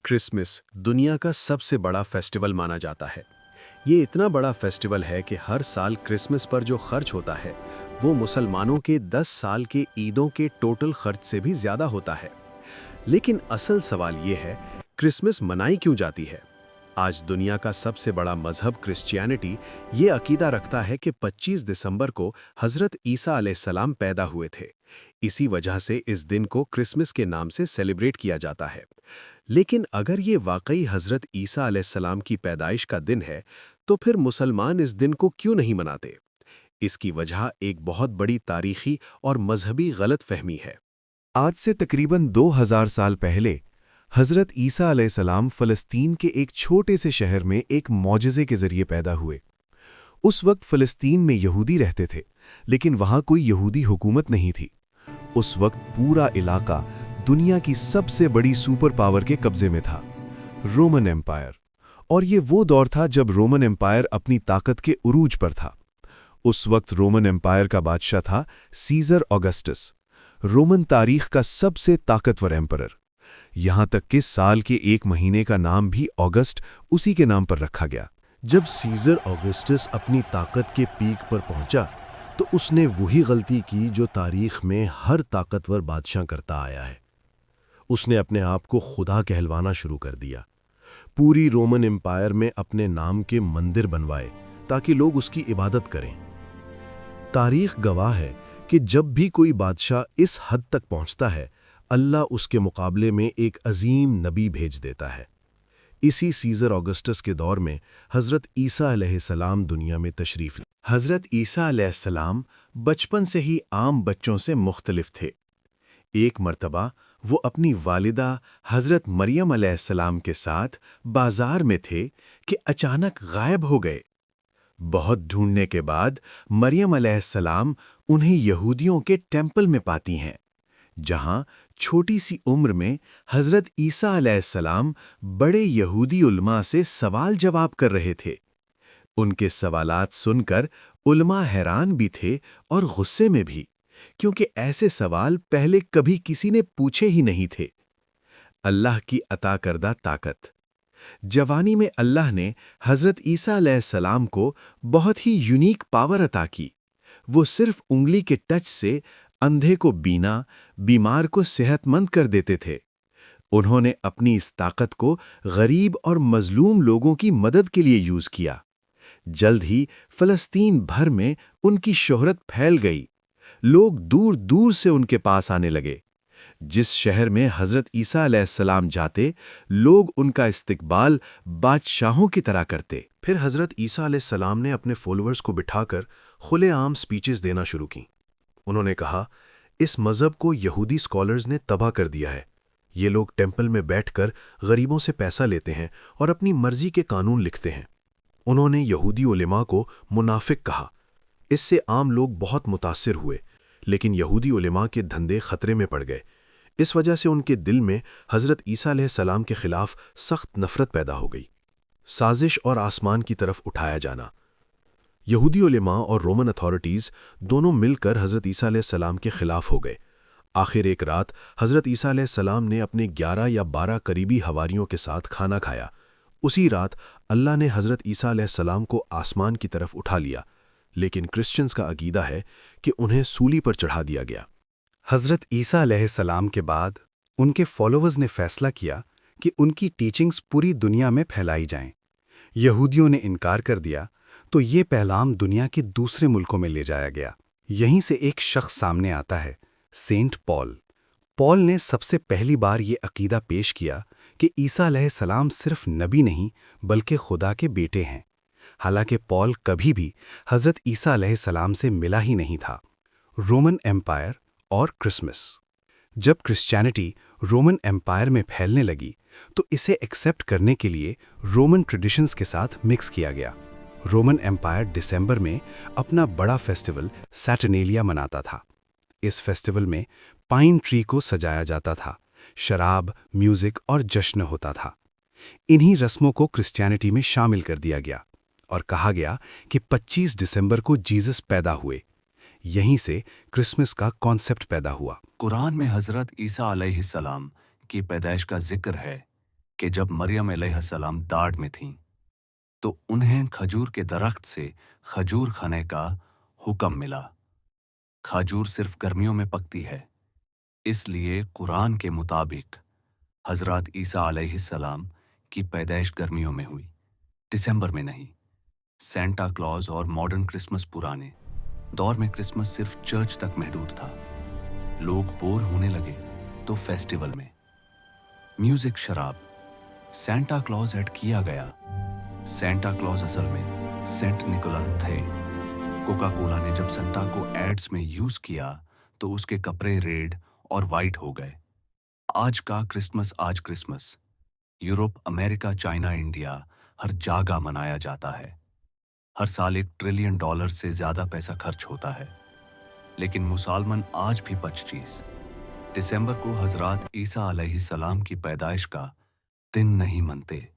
Christmas दुनिया का सबसे बड़ा फेस्टिवल माना जाता है। ये इतना बड़ा फेस्टिवल है कि हर साल क्रिसमस पर जो खर्च होता है वो मुसलमानों के 10 साल के ईदों के टोटल खर्च से भी ज़्यादा होता है। लेकिन असल सवाल ये है, क्रिसमस मनाई क्यों जाती है? आज दुनिया का सबसे बड़ा मजहब क्रिश्चियनिटी ये अकीदा रखता है कि 25 दिसंबर को हज़रत ईसा अलैहिस्सलाम पैदा हुए थे। इसी वजह से इस दिन को क्रिसमस के नाम से सेलिब्रेट किया जाता है। लेकिन अगर ये वाकई हज़रत ईसा अलैहिस्सलाम की पैदाइश का दिन है, तो फिर मुसलमान इस दिन को क्यों नहीं मनाते? इसकी वजह एक बहुत बड़ी तारीखी और मजहबी गलतफहमी है। आज से तकरीबन 2000 साल पहले हज़रत ईसा अलैहिस्सलाम फ़लस्तीन के एक छोटे से शहर में एक मौजज़े के ज़रिए पैदा हुए। उस वक्त फ़लस्तीन में यहूदी रहते थे, लेकिन वहाँ कोई यहूदी हुकूमत नहीं थी। उस वक्त पूरा इलाका दुनिया की सबसे बड़ी सुपर पावर के कब्ज़े में था, रोमन एम्पायर। और ये वो दौर था जब रोमन एम्पायर अपनी ताकत के उरूज पर था। उस वक्त रोमन एम्पायर का बादशाह था सीज़र ऑगस्टस, रोमन तारीख का सबसे ताकतवर एम्परर। यहाँ तक कि साल के एक महीने का नाम भी ऑगस्ट उसी के नाम पर रखा गया। जब सीज़र ऑगस्टस अपनी ताकत के पीक पर पहुंचा, तो उसने वही गलती की जो तारीख में हर ताकतवर बादशाह करता आया है। उसने अपने आप को खुदा कहलवाना शुरू कर दिया। पूरी रोमन एम्पायर में अपने नाम के मंदिर बनवाए ताकि लोग उसकी इबादत करें। तारीख गवाह है कि जब भी कोई बादशाह इस हद तक पहुंचता है, अल्लाह उसके मुकाबले में एक अजीम नबी भेज देता है। इसी सीज़र ऑगस्टस के दौर में हज़रत ईसा अलैहिस्सलाम दुनिया में तशरीफ़ लाए। हज़रत ईसा अलैहिस्सलाम बचपन से ही आम बच्चों से मुख्तलिफ थे। एक मर्तबा वो अपनी वालिदा हज़रत मरियम अलैहिस्सलाम के साथ बाजार में थे कि अचानक गायब हो गए। बहुत ढूंढने के बाद मरियम अलैहिस्सलाम उन्हें यहूदियों के टेंपल में पाती हैं, जहां छोटी सी उम्र में हज़रत ईसा अलैहिस्सलाम बड़े यहूदी उलमा से सवाल जवाब कर रहे थे। उनके सवालात सुनकर उलमा हैरान भी थे और गुस्से में भी, क्योंकि ऐसे सवाल पहले कभी किसी ने पूछे ही नहीं थे। अल्लाह की अता करदा ताकत। जवानी में अल्लाह ने हज़रत ईसा अलैहिस्सलाम को बहुत ही यूनिक पावर अता की। वो सिर्फ उंगली के टच से अंधे को बीना, बीमार को सेहतमंद कर देते थे। उन्होंने अपनी इस ताकत को गरीब और मजलूम लोगों की मदद के लिए यूज़ किया। जल्द ही फ़लस्तीन भर में उनकी शोहरत फैल गई। लोग दूर दूर से उनके पास आने लगे। जिस शहर में हज़रत ईसा अलैहिस्सलाम जाते, लोग उनका इस्तकबाल बादशाहों की तरह करते। फिर हज़रत ईसा अलैहिस्सलाम ने अपने फॉलोअर्स को बिठाकर खुलेआम स्पीचेस देना शुरू की। उन्होंने कहा, इस मज़हब को यहूदी स्कॉलर्स ने तबाह कर दिया है। ये लोग टेंपल में बैठकर गरीबों से पैसा लेते हैं और अपनी मर्जी के कानून लिखते हैं। उन्होंने यहूदी उलेमा को मुनाफिक कहा। इससे आम लोग बहुत मुतासिर हुए, लेकिन यहूदी उलेमा के धंधे खतरे में पड़ गए। इस वजह से उनके दिल में हज़रत ईसा अलैहिस्सलाम के खिलाफ सख्त नफ़रत पैदा हो गई। साजिश और आसमान की तरफ उठाया जाना। यहूदी उलेमा और रोमन अथॉरिटीज़ दोनों मिलकर हज़रत ईसा अलैहिस्सलाम के खिलाफ हो गए। आखिर एक रात हज़रत ईसा अलैहिस्सलाम ने अपने 11 या 12 करीबी हवारियों के साथ खाना खाया। उसी रात अल्लाह ने हज़रत ईसा अलैहिस्सलाम को आसमान की तरफ उठा लिया, लेकिन क्रिश्चियंस का अकीदा है कि उन्हें सूली पर चढ़ा दिया गया। हज़रत ईसा अलैहिस्सलाम के बाद उनके फॉलोअर्स ने फैसला किया कि उनकी टीचिंग्स पूरी दुनिया में फैलाई जाएं। यहूदियों ने इनकार कर दिया, तो ये पैगाम दुनिया के दूसरे मुल्कों में ले जाया गया। यहीं से एक शख्स सामने आता है, सेंट पॉल। पॉल ने सबसे पहली बार ये अकीदा पेश किया कि ईसा अलैहिस्सलाम सिर्फ नबी नहीं बल्कि खुदा के बेटे हैं। हालांकि पॉल कभी भी हज़रत ईसा अलैहिस्सलाम से मिला ही नहीं था। रोमन एम्पायर और क्रिसमस। जब क्रिश्चियनिटी रोमन एम्पायर में फैलने लगी, तो इसे एक्सेप्ट करने के लिए रोमन ट्रेडिशंस के साथ मिक्स किया गया। रोमन एम्पायर दिसंबर में अपना बड़ा फेस्टिवल सैटर्नेलिया मनाता था। इस फेस्टिवल में पाइन ट्री को सजाया जाता था, शराब, म्यूजिक और जश्न होता था। इन्हीं रस्मों को क्रिश्चियनिटी में शामिल कर दिया गया और कहा गया कि 25 दिसंबर को जीसस पैदा हुए। यहीं से क्रिसमस का कॉन्सेप्ट पैदा हुआ। कुरान में हज़रत ईसा अलैहिस्सलाम की पैदाइश का जिक्र है। کہ جب मरियम अलैहिस्सलाम दाढ़ में थीं तो उन्हें खजूर के दरख्त से खजूर खाने का हुक्म मिला। खजूर सिर्फ गर्मियों में पकती है, इसलिए कुरान के मुताबिक हजरत ईसा अलैहिस्सलाम की पैदाइश गर्मियों में हुई, दिसंबर में नहीं। सेंटा क्लॉज और मॉडर्न क्रिसमस पुराने दौर में क्रिसमस सिर्फ चर्च तक महदूद था। लोग बोर होने लगे तो फेस्टिवल में। म्यूजिक, शराब, सेंटा क्लॉज ऐड किया गया। सेंटा क्लॉज असल में सेंट निकोला थे। कोका कोला ने जब सेंटा को एड्स में यूज किया तो उसके कपड़े रेड और वाइट हो गए। आज का क्रिसमस, आज Christmas Europe, America, China, India हर जगह मनाया जाता है। हर साल $1 ट्रिलियन से ज्यादा पैसा खर्च होता है, लेकिन मुसलमान आज भी 25 दिसंबर को हजरत ईसा अलैहिस्सलाम की पैदाइश का दिन नहीं मनते।